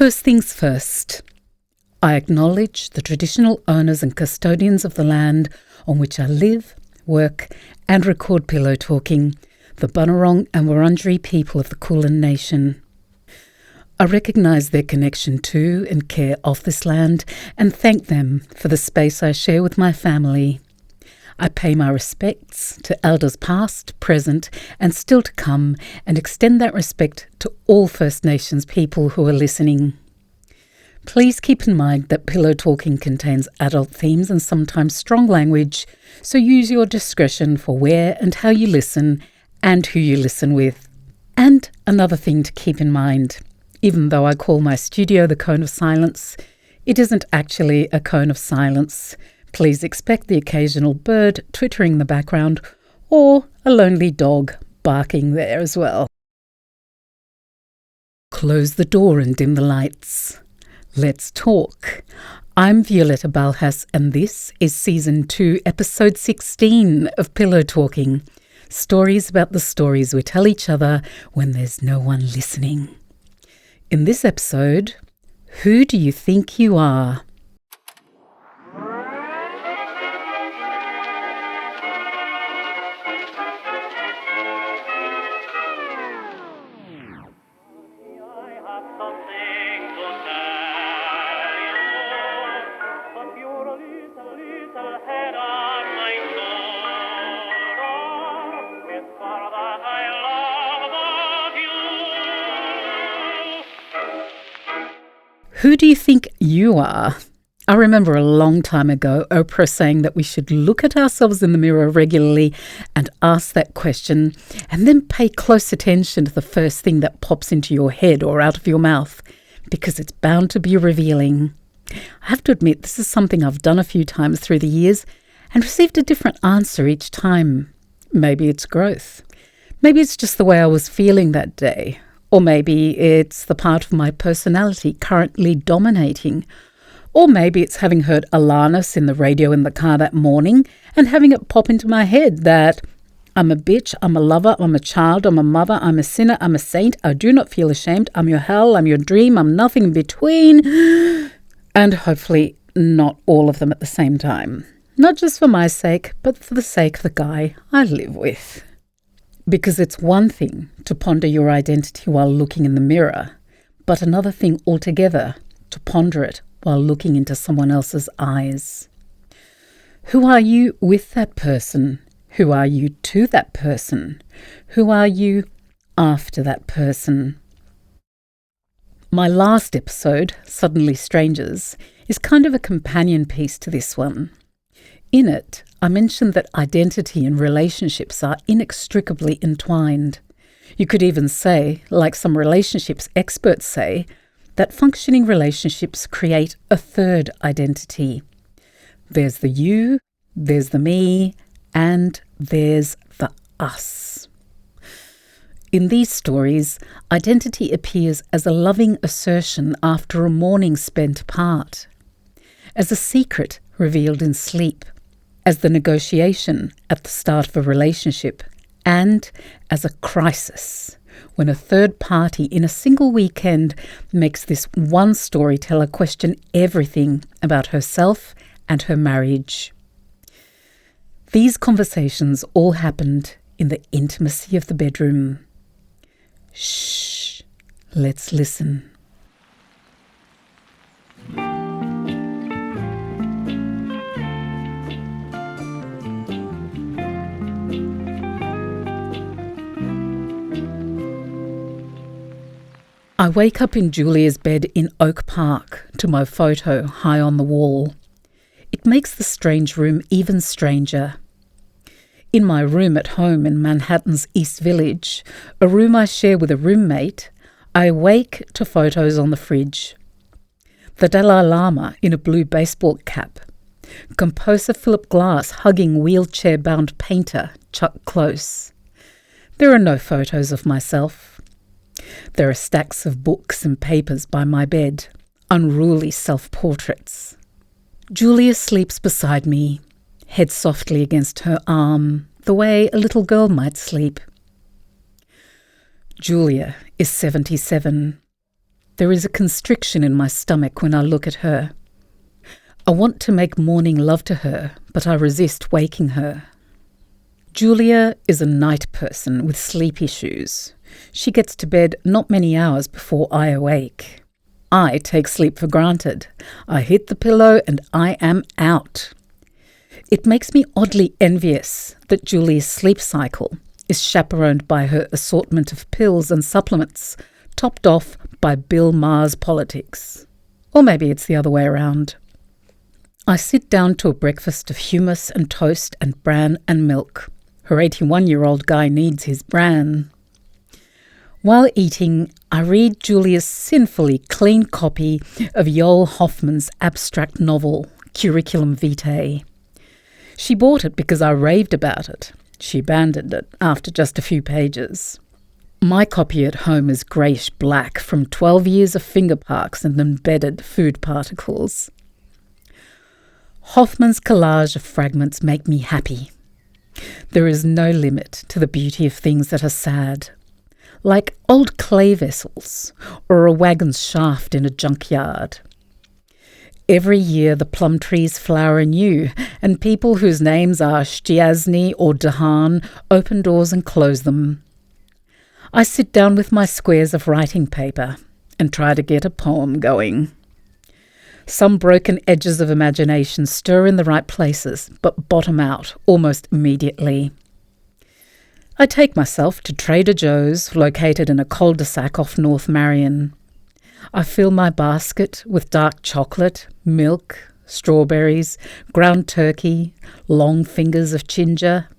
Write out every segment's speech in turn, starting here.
First things first, I acknowledge the traditional owners and custodians of the land on which I live, work and record Pillow Talking, the Bunurong and Wurundjeri people of the Kulin Nation. I recognise their connection to and care of this land and thank them for the space I share with my family. I pay my respects to elders past, present and still to come, and extend that respect to all First Nations people who are listening. Please keep in mind that Pillow Talking contains adult themes and sometimes strong language, so use your discretion for where and how you listen and who you listen with. And another thing to keep in mind, even though I call my studio the Cone of Silence, it isn't actually a cone of silence. Please expect the occasional bird twittering in the background or a lonely dog barking there as well. Close the door and dim the lights. Let's talk. I'm Violetta Balhas and this is Season 2, Episode 16 of Pillow Talking. Stories about the stories we tell each other when there's no one listening. In this episode, who do you think you are? Who do you think you are? I remember a long time ago Oprah saying that we should look at ourselves in the mirror regularly and ask that question and then pay close attention to the first thing that pops into your head or out of your mouth, because it's bound to be revealing. I have to admit, this is something I've done a few times through the years and received a different answer each time. Maybe it's growth. Maybe it's just the way I was feeling that day. Or maybe it's the part of my personality currently dominating. Or maybe it's having heard Alanis in the radio in the car that morning and having it pop into my head that I'm a bitch, I'm a lover, I'm a child, I'm a mother, I'm a sinner, I'm a saint, I do not feel ashamed, I'm your hell, I'm your dream, I'm nothing in between. And hopefully not all of them at the same time. Not just for my sake, but for the sake of the guy I live with. Because it's one thing to ponder your identity while looking in the mirror, but another thing altogether to ponder it while looking into someone else's eyes. Who are you with that person? Who are you to that person? Who are you after that person? My last episode, Suddenly Strangers, is kind of a companion piece to this one. In it, I mentioned that identity and relationships are inextricably entwined. You could even say, like some relationships experts say, that functioning relationships create a third identity. There's the you, there's the me, and there's the us. In these stories, identity appears as a loving assertion after a morning spent apart, as a secret revealed in sleep, as the negotiation at the start of a relationship, and as a crisis, when a third party in a single weekend makes this one storyteller question everything about herself and her marriage. These conversations all happened in the intimacy of the bedroom. Shh, let's listen. I wake up in Julia's bed in Oak Park to my photo high on the wall. It makes the strange room even stranger. In my room at home in Manhattan's East Village, a room I share with a roommate, I awake to photos on the fridge. The Dalai Lama in a blue baseball cap. Composer Philip Glass hugging wheelchair-bound painter Chuck Close. There are no photos of myself. There are stacks of books and papers by my bed, unruly self-portraits. Julia sleeps beside me, head softly against her arm, the way a little girl might sleep. Julia is 77. There is a constriction in my stomach when I look at her. I want to make morning love to her, but I resist waking her. Julia is a night person with sleep issues. She gets to bed not many hours before I awake. I take sleep for granted. I hit the pillow and I am out. It makes me oddly envious that Julia's sleep cycle is chaperoned by her assortment of pills and supplements, topped off by Bill Maher's politics. Or maybe it's the other way around. I sit down to a breakfast of hummus and toast and bran and milk. Her 81-year-old guy needs his bran. While eating, I read Julia's sinfully clean copy of Joel Hoffmann's abstract novel, Curriculum Vitae. She bought it because I raved about it. She abandoned it after just a few pages. My copy at home is greyish-black from 12 years of finger parks and embedded food particles. Hoffmann's collage of fragments make me happy. There is no limit to the beauty of things that are sad, like old clay vessels or a wagon's shaft in a junkyard. Every year the plum trees flower anew, and people whose names are Stiassny or Dehaan open doors and close them. I sit down with my squares of writing paper and try to get a poem going. Some broken edges of imagination stir in the right places, but bottom out almost immediately. I take myself to Trader Joe's, located in a cul-de-sac off North Marion. I fill my basket with dark chocolate, milk, strawberries, ground turkey, long fingers of ginger.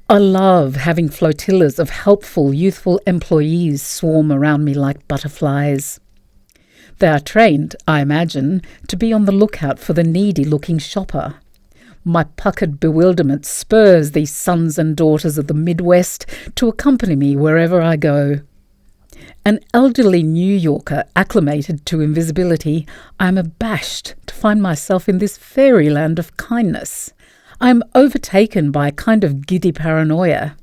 I love having flotillas of helpful, youthful employees swarm around me like butterflies. They are trained, I imagine, to be on the lookout for the needy-looking shopper. My puckered bewilderment spurs these sons and daughters of the Midwest to accompany me wherever I go. An elderly New Yorker acclimated to invisibility, I am abashed to find myself in this fairyland of kindness. I am overtaken by a kind of giddy paranoia.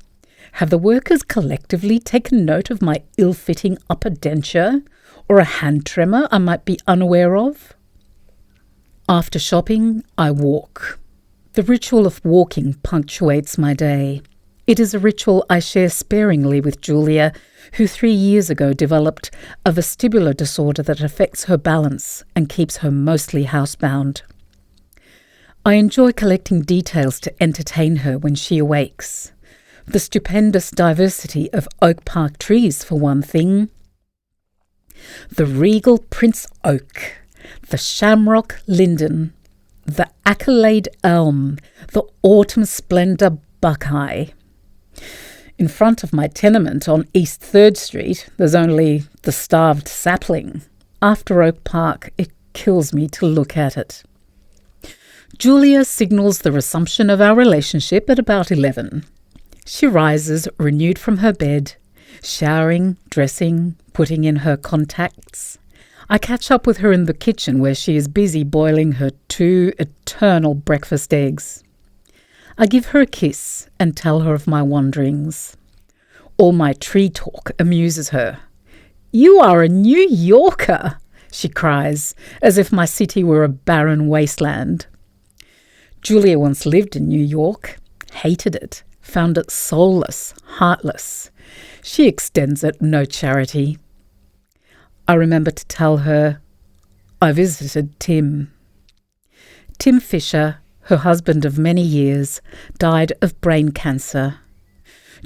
Have the workers collectively taken note of my ill-fitting upper denture, or a hand tremor I might be unaware of? After shopping, I walk. The ritual of walking punctuates my day. It is a ritual I share sparingly with Julia, who 3 years ago developed a vestibular disorder that affects her balance and keeps her mostly housebound. I enjoy collecting details to entertain her when she awakes. The stupendous diversity of Oak Park trees, for one thing. The regal Prince Oak, the shamrock linden, the accolade elm, the autumn splendour buckeye. In front of my tenement on East 3rd Street, there's only the starved sapling. After Oak Park, it kills me to look at it. Julia signals the resumption of our relationship at about 11. She rises, renewed from her bed, showering, dressing, putting in her contacts. I catch up with her in the kitchen where she is busy boiling her 2 eternal breakfast eggs. I give her a kiss and tell her of my wanderings. All my tree talk amuses her. "You are a New Yorker," she cries, as if my city were a barren wasteland. Julia once lived in New York, hated it, found it soulless, heartless. She extends it no charity. I remember to tell her I visited Tim. Tim Fisher, her husband of many years, died of brain cancer.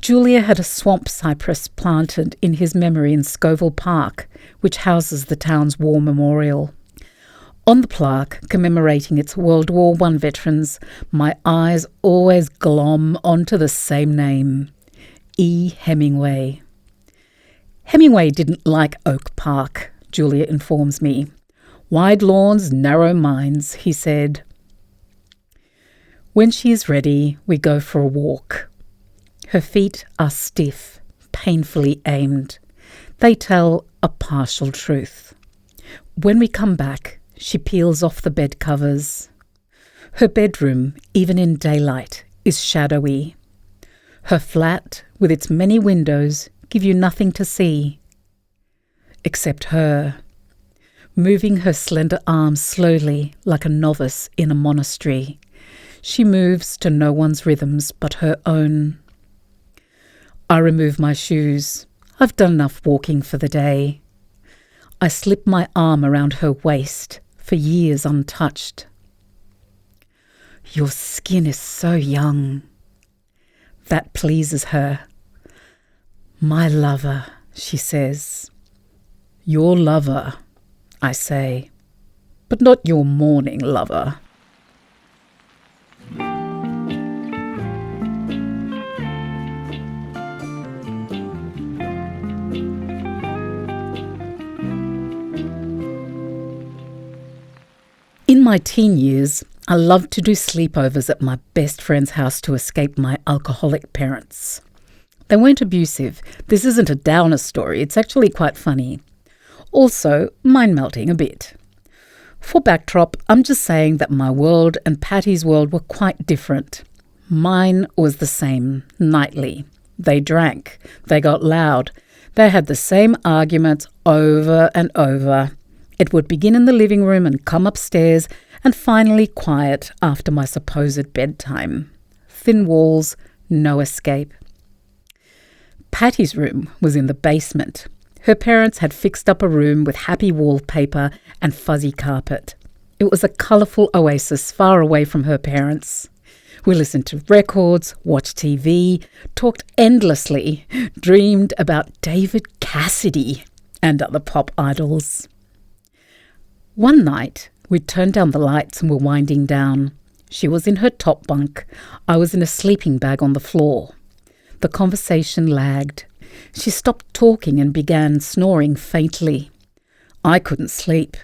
Julia had a swamp cypress planted in his memory in Scoville Park, which houses the town's war memorial. On the plaque commemorating its World War I veterans, my eyes always glom onto the same name, E. Hemingway. Hemingway didn't like Oak Park, Julia informs me. "Wide lawns, narrow minds," he said. When she is ready, we go for a walk. Her feet are stiff, painfully aimed. They tell a partial truth. When we come back, she peels off the bed covers. Her bedroom, even in daylight, is shadowy. Her flat, with its many windows, give you nothing to see. Except her. moving her slender arms slowly like a novice in a monastery. She moves to no one's rhythms but her own. I remove my shoes. I've done enough walking for the day. I slip my arm around her waist, for years untouched. Your skin is so young. That pleases her. My lover, she says. Your lover, I say, but not your morning lover. In my teen years, I loved to do sleepovers at my best friend's house to escape my alcoholic parents. They weren't abusive. This isn't a downer story. It's actually quite funny. Also, mind-melting a bit. For backdrop, I'm just saying that my world and Patty's world were quite different. Mine was the same, nightly. They drank. They got loud. They had the same arguments over and over. It would begin in the living room and come upstairs, and finally quiet after my supposed bedtime. Thin walls, no escape. Patty's room was in the basement. Her parents had fixed up a room with happy wallpaper and fuzzy carpet. It was a colourful oasis far away from her parents. We listened to records, watched TV, talked endlessly, dreamed about David Cassidy and other pop idols. One night, we turned down the lights and were winding down. She was in her top bunk. I was in a sleeping bag on the floor. The conversation lagged. She stopped talking and began snoring faintly. I couldn't sleep.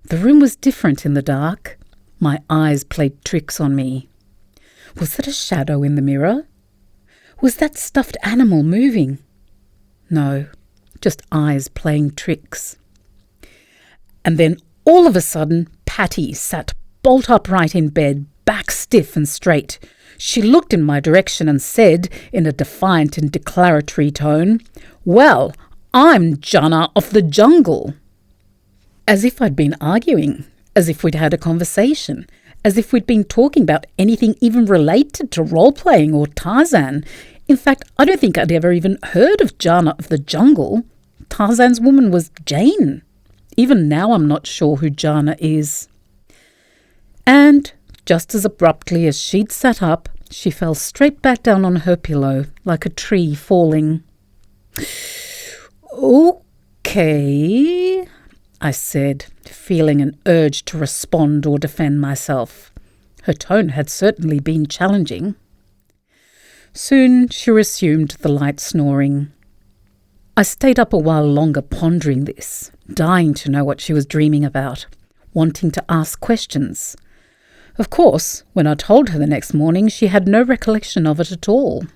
The room was different in the dark. My eyes played tricks on me. Was that a shadow in the mirror? Was that stuffed animal moving? No, just eyes playing tricks. And then all of a sudden, Patty sat bolt upright in bed, back stiff and straight. She looked in my direction and said, in a defiant and declaratory tone, "Well, I'm Jana of the jungle." As if I'd been arguing, as if we'd had a conversation, as if we'd been talking about anything even related to role-playing or Tarzan. In fact, I don't think I'd ever even heard of Jana of the jungle. Tarzan's woman was Jane. Even now I'm not sure who Jana is. And just as abruptly as she'd sat up, she fell straight back down on her pillow, like a tree falling. "Okay," I said, feeling an urge to respond or defend myself. Her tone had certainly been challenging. Soon she resumed the light snoring. I stayed up a while longer pondering this, dying to know what she was dreaming about, wanting to ask questions. Of course, when I told her the next morning, she had no recollection of it at all.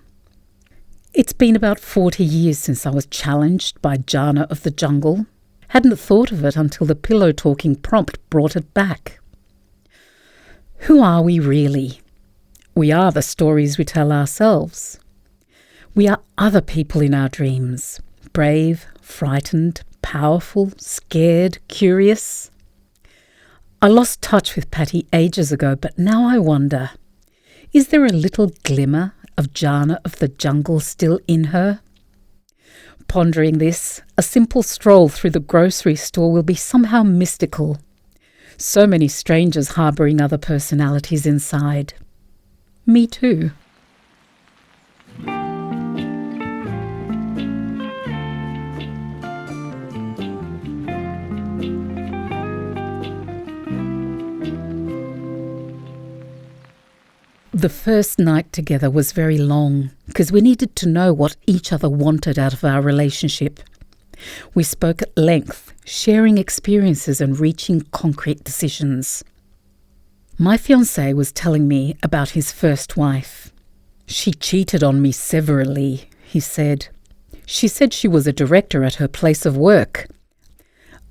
It's been about 40 years since I was challenged by Jana of the jungle. Hadn't thought of it until the pillow-talking prompt brought it back. Who are we really? We are the stories we tell ourselves. We are other people in our dreams. Brave, frightened, powerful, scared, curious. I lost touch with Patty ages ago, but now I wonder, is there a little glimmer of Jana of the jungle still in her? Pondering this, a simple stroll through the grocery store will be somehow mystical. So many strangers harbouring other personalities inside. Me too. The first night together was very long because we needed to know what each other wanted out of our relationship. We spoke at length, sharing experiences and reaching concrete decisions. My fiancé was telling me about his first wife. She cheated on me severally, he said. She said she was a director at her place of work.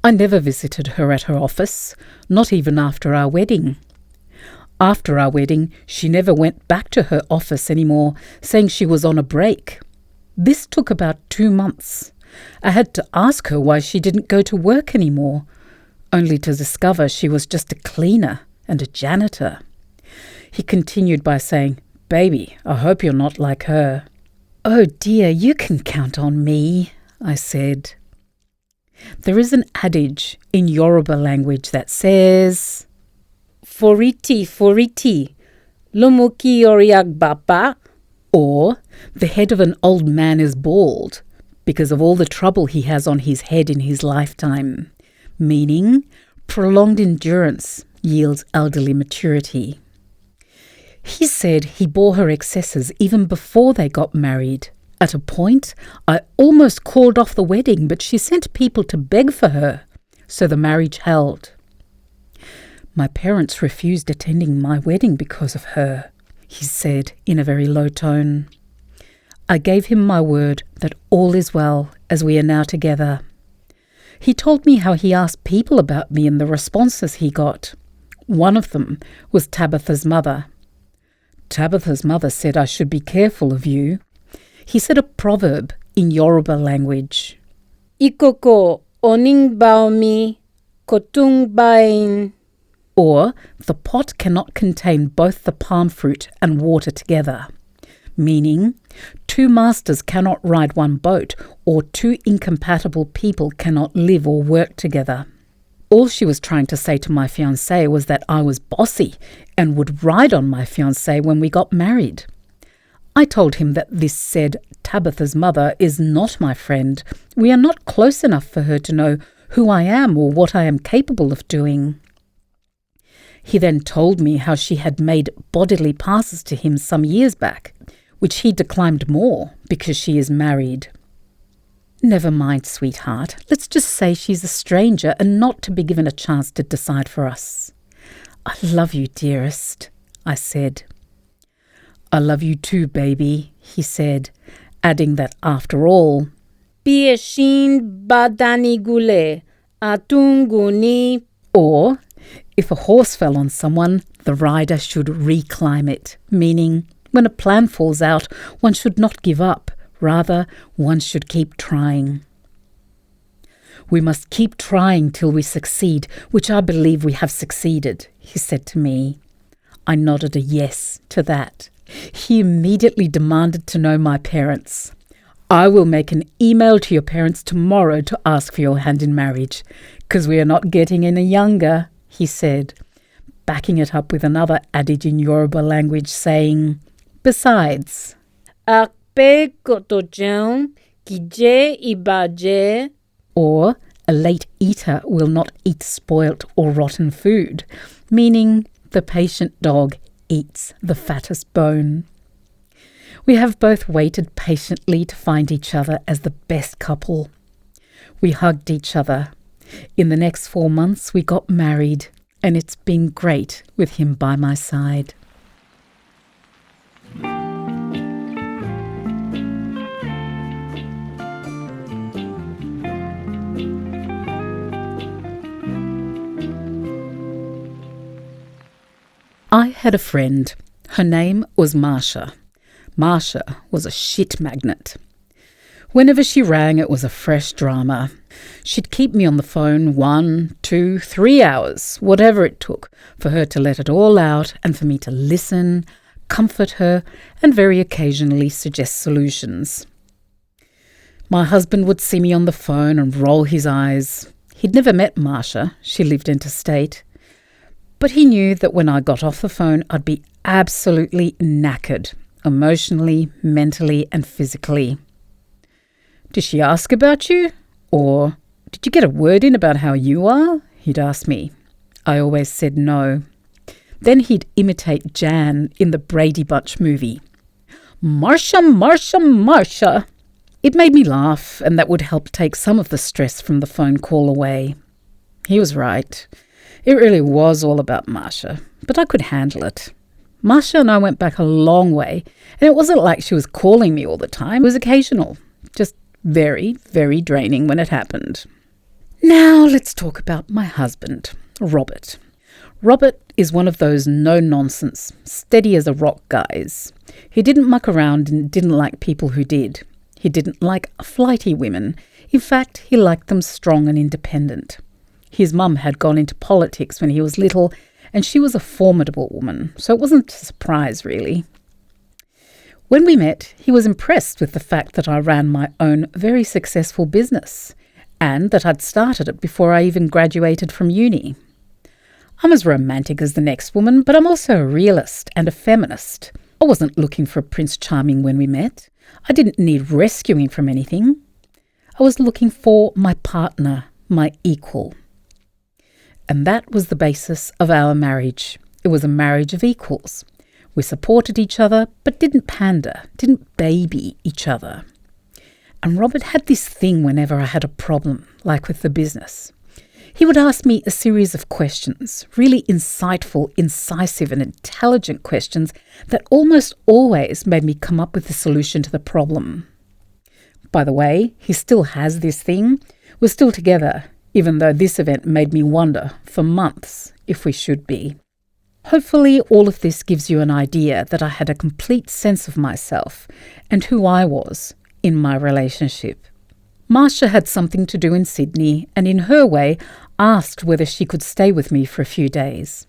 I never visited her at her office, not even after our wedding. After our wedding, she never went back to her office anymore, saying she was on a break. This took about 2 months. I had to ask her why she didn't go to work anymore. only to discover she was just a cleaner and a janitor. He continued by saying, "Baby, I hope you're not like her." "Oh dear, you can count on me," I said. There is an adage in Yoruba language that says, "Foriti, foriti, lomuki oriak bapa," or the head of an old man is bald because of all the trouble he has on his head in his lifetime, meaning prolonged endurance yields elderly maturity. He said he bore her excesses even before they got married. At a point, I almost called off the wedding, but she sent people to beg for her, so the marriage held. My parents refused attending my wedding because of her, he said in a very low tone. I gave him my word that all is well as we are now together. He told me how he asked people about me and the responses he got. One of them was Tabitha's mother. Tabitha's mother said I should be careful of you. He said a proverb in Yoruba language. Ikoko oning baomi kotung bain. Or, the pot cannot contain both the palm fruit and water together. Meaning, two masters cannot ride one boat, or two incompatible people cannot live or work together. All she was trying to say to my fiancé was that I was bossy and would ride on my fiancé when we got married. I told him that this said Tabitha's mother is not my friend. We are not close enough for her to know who I am or what I am capable of doing. He then told me how she had made bodily passes to him some years back, which he declined more because she is married. Never mind, sweetheart. Let's just say she's a stranger and not to be given a chance to decide for us. I love you, dearest, I said. I love you too, baby, he said, adding that after all, Bieshin badani gule atunguni, or if a horse fell on someone, the rider should reclimb it, meaning when a plan falls out, one should not give up. Rather, one should keep trying. We must keep trying till we succeed, which I believe we have succeeded, he said to me. I nodded a yes to that. He immediately demanded to know my parents. I will make an email to your parents tomorrow to ask for your hand in marriage, 'cause we are not getting any younger, he said, backing it up with another adage in Yoruba language saying, besides, or a late eater will not eat spoilt or rotten food, meaning the patient dog eats the fattest bone. We have both waited patiently to find each other as the best couple. We hugged each other. In the next 4 months, we got married, and it's been great with him by my side. I had a friend. Her name was Marcia. Marcia was a shit magnet. Whenever she rang, it was a fresh drama. She'd keep me on the phone 1, 2, 3 hours, whatever it took, for her to let it all out and for me to listen, comfort her, and very occasionally suggest solutions. My husband would see me on the phone and roll his eyes. He'd never met Marcia. She lived interstate. But he knew that when I got off the phone, I'd be absolutely knackered, emotionally, mentally, and physically. Did she ask about you? Or did you get a word in about how you are? He'd ask me. I always said no. Then he'd imitate Jan in the Brady Bunch movie. Marcia, Marcia, Marcia. It made me laugh, and that would help take some of the stress from the phone call away. He was right. It really was all about Marcia, but I could handle it. Marcia and I went back a long way, and it wasn't like she was calling me all the time. It was occasional, just very, very draining when it happened. Now let's talk about my husband, Robert. Robert is one of those no-nonsense, steady as a rock guys. He didn't muck around and didn't like people who did. He didn't like flighty women. In fact, he liked them strong and independent. His mum had gone into politics when he was little, and she was a formidable woman, so it wasn't a surprise, really. When we met, he was impressed with the fact that I ran my own very successful business, and that I'd started it before I even graduated from uni. I'm as romantic as the next woman, but I'm also a realist and a feminist. I wasn't looking for a Prince Charming when we met. I didn't need rescuing from anything. I was looking for my partner, my equal. And that was the basis of our marriage. It was a marriage of equals. We supported each other, but didn't pander, didn't baby each other. And Robert had this thing whenever I had a problem, like with the business. He would ask me a series of questions, really insightful, incisive and intelligent questions that almost always made me come up with the solution to the problem. By the way, he still has this thing. We're still together, even though this event made me wonder for months if we should be. Hopefully all of this gives you an idea that I had a complete sense of myself and who I was in my relationship. Marcia had something to do in Sydney and in her way asked whether she could stay with me for a few days.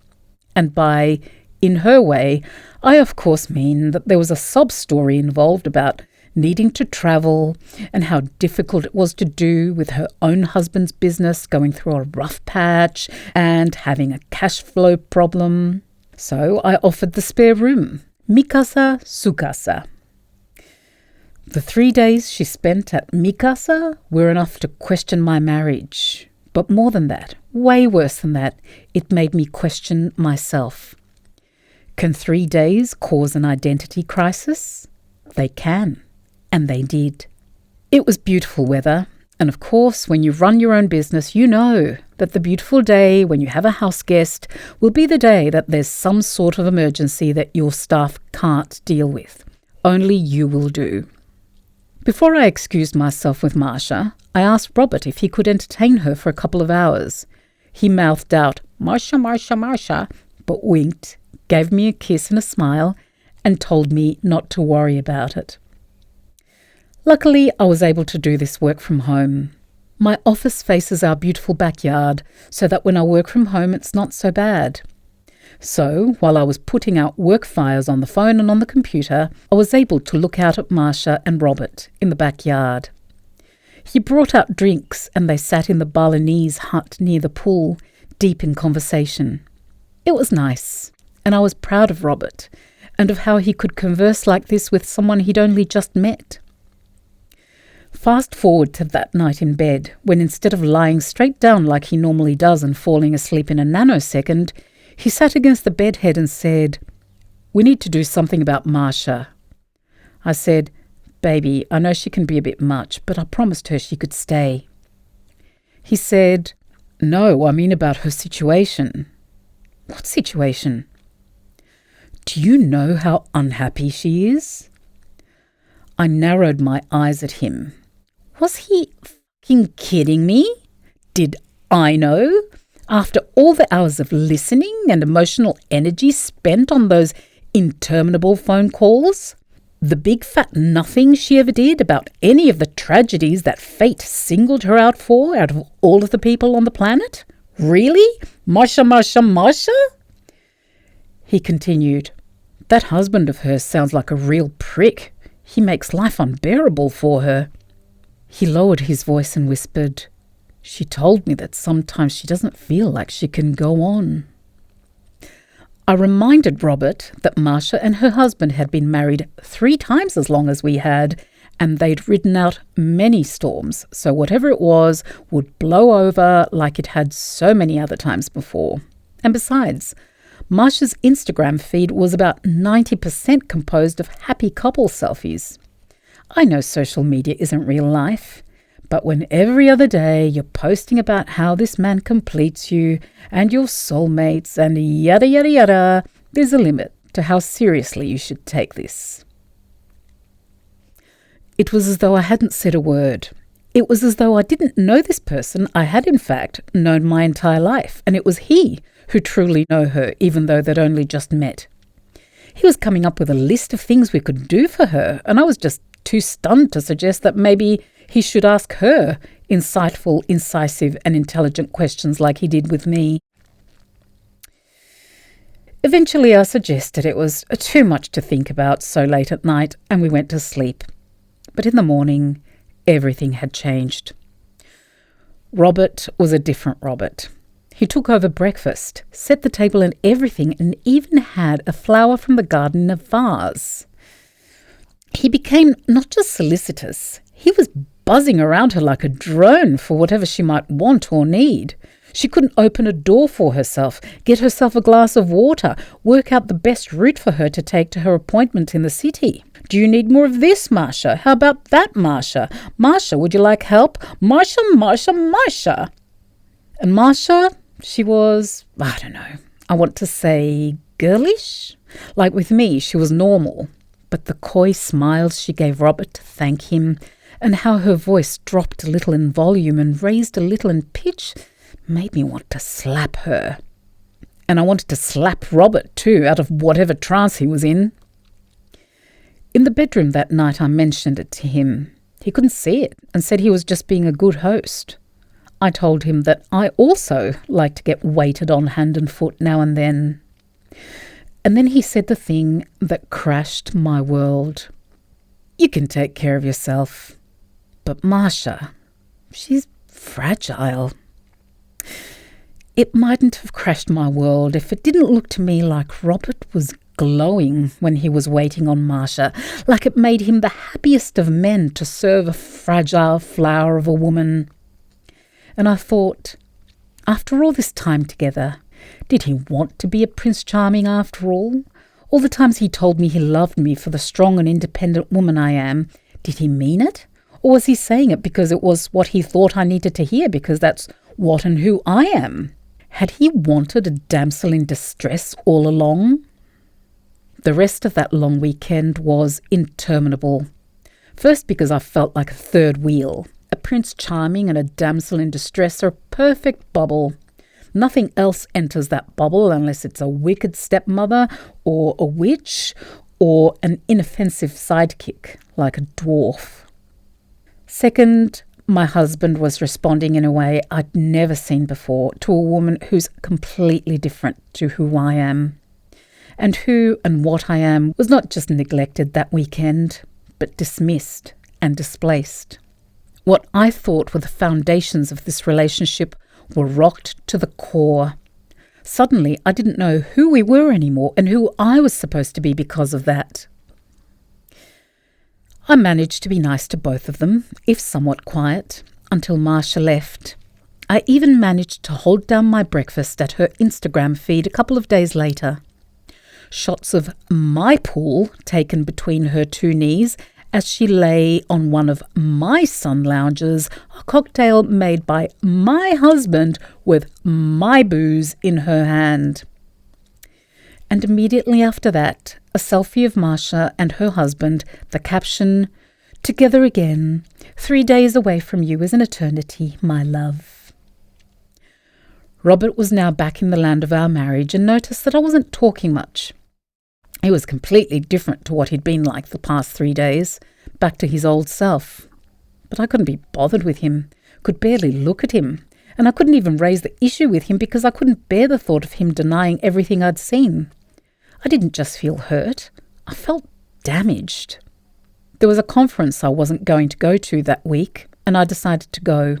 And by in her way, I of course mean that there was a sob story involved about needing to travel and how difficult it was to do with her own husband's business going through a rough patch and having a cash flow problem. So I offered the spare room. Mi casa, su casa. The 3 days she spent at mi casa were enough to question my marriage. But more than that, way worse than that, it made me question myself. Can 3 days cause an identity crisis? They can. And they did. It was beautiful weather. And of course, when you run your own business, you know that the beautiful day when you have a house guest will be the day that there's some sort of emergency that your staff can't deal with. Only you will do. Before I excused myself with Marcia, I asked Robert if he could entertain her for a couple of hours. He mouthed out, "Marcia, Marcia, Marcia," but winked, gave me a kiss and a smile, and told me not to worry about it. Luckily, I was able to do this work from home. My office faces our beautiful backyard, so that when I work from home, it's not so bad. So, while I was putting out work fires on the phone and on the computer, I was able to look out at Marcia and Robert in the backyard. He brought out drinks and they sat in the Balinese hut near the pool, deep in conversation. It was nice, and I was proud of Robert and of how he could converse like this with someone he'd only just met. Fast forward to that night in bed, when instead of lying straight down like he normally does and falling asleep in a nanosecond, he sat against the bedhead and said, "We need to do something about Marcia." I said, "Baby, I know she can be a bit much, but I promised her she could stay." He said, "No, I mean about her situation." "What situation?" "Do you know how unhappy she is?" I narrowed my eyes at him. Was he fucking kidding me? Did I know? After all the hours of listening and emotional energy spent on those interminable phone calls? The big fat nothing she ever did about any of the tragedies that fate singled her out for out of all of the people on the planet? Really? Marcia, Marcia, Marcia? He continued, "That husband of hers sounds like a real prick. He makes life unbearable for her." He lowered his voice and whispered, "She told me that sometimes she doesn't feel like she can go on." I reminded Robert that Marcia and her husband had been married 3 times as long as we had, and they'd ridden out many storms, so whatever it was would blow over like it had so many other times before. And besides, Marcia's Instagram feed was about 90% composed of happy couple selfies. I know social media isn't real life, but when every other day you're posting about how this man completes you and your soulmates and yada yada yada, there's a limit to how seriously you should take this. It was as though I hadn't said a word. It was as though I didn't know this person I had in fact known my entire life, and it was he who truly knew her, even though they'd only just met. He was coming up with a list of things we could do for her, and I was just too stunned to suggest that maybe he should ask her insightful, incisive and intelligent questions like he did with me. Eventually I suggested it was too much to think about so late at night, and we went to sleep. But in the morning, everything had changed. Robert was a different Robert. He took over breakfast, set the table and everything, and even had a flower from the garden in a vase. He became not just solicitous, he was buzzing around her like a drone for whatever she might want or need. She couldn't open a door for herself, get herself a glass of water, work out the best route for her to take to her appointment in the city. Do you need more of this, Marcia? How about that, Marcia? Marcia, would you like help? Marcia, Marcia, Marcia. And Marcia, she was, I don't know, I want to say girlish? Like with me, she was normal. But the coy smiles she gave Robert to thank him, and how her voice dropped a little in volume and raised a little in pitch, made me want to slap her. And I wanted to slap Robert too, out of whatever trance he was in. In the bedroom that night I mentioned it to him. He couldn't see it and said he was just being a good host. I told him that I also like to get waited on hand and foot now and then. And then he said the thing that crashed my world. You can take care of yourself. But Marcia, she's fragile. It mightn't have crashed my world if it didn't look to me like Robert was glowing when he was waiting on Marcia, like it made him the happiest of men to serve a fragile flower of a woman. And I thought, after all this time together, did he want to be a Prince Charming after all? All the times he told me he loved me for the strong and independent woman I am, did he mean it? Or was he saying it because it was what he thought I needed to hear, because that's what and who I am? Had he wanted a damsel in distress all along? The rest of that long weekend was interminable. First because I felt like a third wheel. A Prince Charming and a damsel in distress are a perfect bubble. Nothing else enters that bubble unless it's a wicked stepmother or a witch or an inoffensive sidekick like a dwarf. Second, my husband was responding in a way I'd never seen before to a woman who's completely different to who I am. And who and what I am was not just neglected that weekend, but dismissed and displaced. What I thought were the foundations of this relationship were rocked to the core. Suddenly, I didn't know who we were anymore and who I was supposed to be because of that. I managed to be nice to both of them, if somewhat quiet, until Marcia left. I even managed to hold down my breakfast at her Instagram feed a couple of days later. Shots of my pool taken between her two knees as she lay on one of my sun lounges, a cocktail made by my husband with my booze in her hand. And immediately after that, a selfie of Marcia and her husband, the caption, "Together again, 3 days away from you is an eternity, my love." Robert was now back in the land of our marriage and noticed that I wasn't talking much. He was completely different to what he'd been like the past 3 days, back to his old self. But I couldn't be bothered with him, could barely look at him, and I couldn't even raise the issue with him because I couldn't bear the thought of him denying everything I'd seen. I didn't just feel hurt, I felt damaged. There was a conference I wasn't going to go to that week, and I decided to go.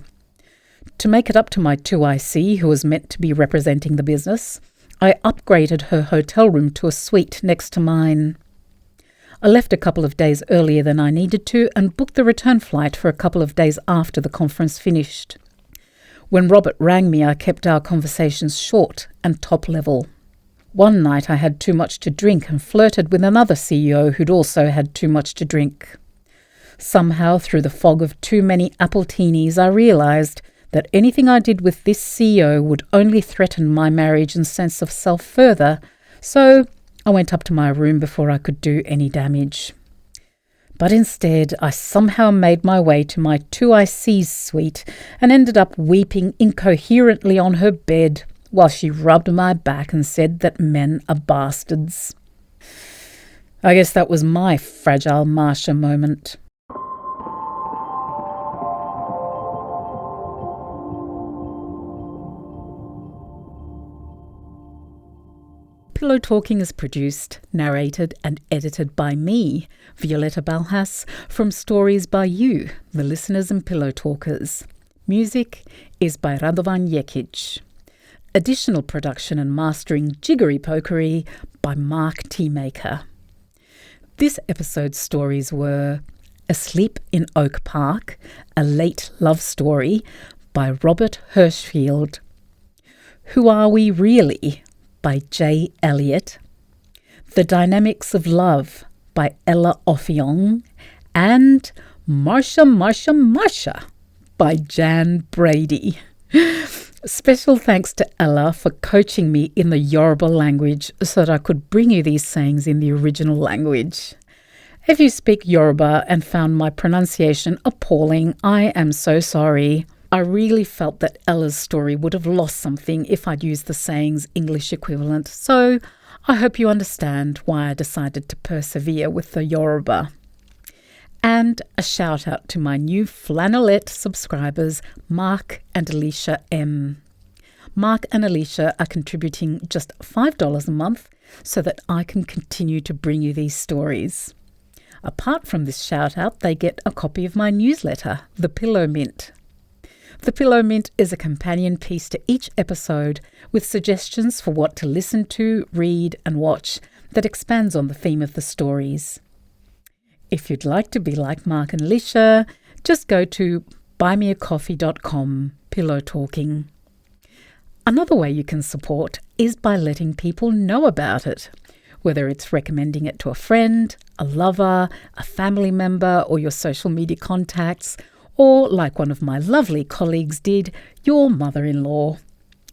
To make it up to my 2IC, who was meant to be representing the business, I upgraded her hotel room to a suite next to mine. I left a couple of days earlier than I needed to and booked the return flight for a couple of days after the conference finished. When Robert rang me, I kept our conversations short and top level. One night I had too much to drink and flirted with another CEO who'd also had too much to drink. Somehow, through the fog of too many appletinis, I realised that anything I did with this CEO would only threaten my marriage and sense of self further, so I went up to my room before I could do any damage. But instead, I somehow made my way to my 2IC's suite and ended up weeping incoherently on her bed while she rubbed my back and said that men are bastards. I guess that was my fragile Marcia moment. Pillow Talking is produced, narrated and edited by me, Violetta Balhas, from Stories by You, the listeners and Pillow Talkers. Music is by Radovan Jekic. Additional production and mastering jiggery pokery by Mark Teamaker. This episode's stories were Asleep in Oak Park, a late love story by Robert Hirschfield. Who Are We Really? By J. Elliott. The Dynamics of Love by Ella Offiong. And Marcia by Jan Brady. Special thanks to Ella for coaching me in the Yoruba language so that I could bring you these sayings in the original language. If you speak Yoruba and found my pronunciation appalling, I am so sorry. I really felt that Ella's story would have lost something if I'd used the saying's English equivalent, so I hope you understand why I decided to persevere with the Yoruba. And a shout out to my new Flannelette subscribers, Mark and Alicia M. Mark and Alicia are contributing just $5 a month so that I can continue to bring you these stories. Apart from this shout out, they get a copy of my newsletter, The Pillow Mint. The Pillow Mint is a companion piece to each episode with suggestions for what to listen to, read and watch that expands on the theme of the stories. If you'd like to be like Mark and Alicia, just go to buymeacoffee.com, Pillow Talking. Another way you can support is by letting people know about it, whether it's recommending it to a friend, a lover, a family member, or your social media contacts, or, like one of my lovely colleagues did, your mother-in-law.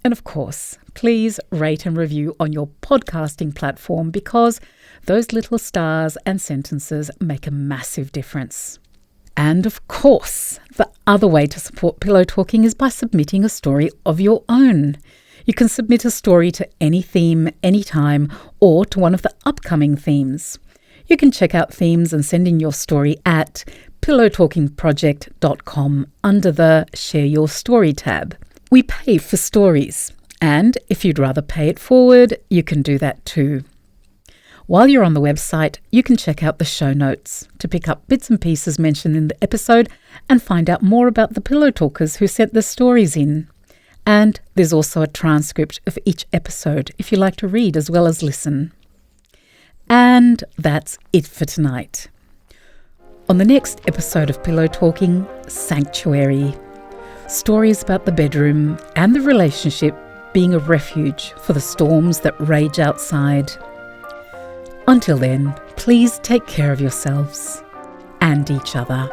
And of course, please rate and review on your podcasting platform because those little stars and sentences make a massive difference. And of course, the other way to support Pillow Talking is by submitting a story of your own. You can submit a story to any theme, anytime, or to one of the upcoming themes. You can check out themes and send in your story at pillowtalkingproject.com under the Share Your Story tab. We pay for stories, and if you'd rather pay it forward, you can do that too. While you're on the website, you can check out the show notes to pick up bits and pieces mentioned in the episode and find out more about the Pillow Talkers who sent the stories in. And there's also a transcript of each episode if you like to read as well as listen. And that's it for tonight. On the next episode of Pillow Talking, Sanctuary. Stories about the bedroom and the relationship being a refuge for the storms that rage outside. Until then, please take care of yourselves and each other.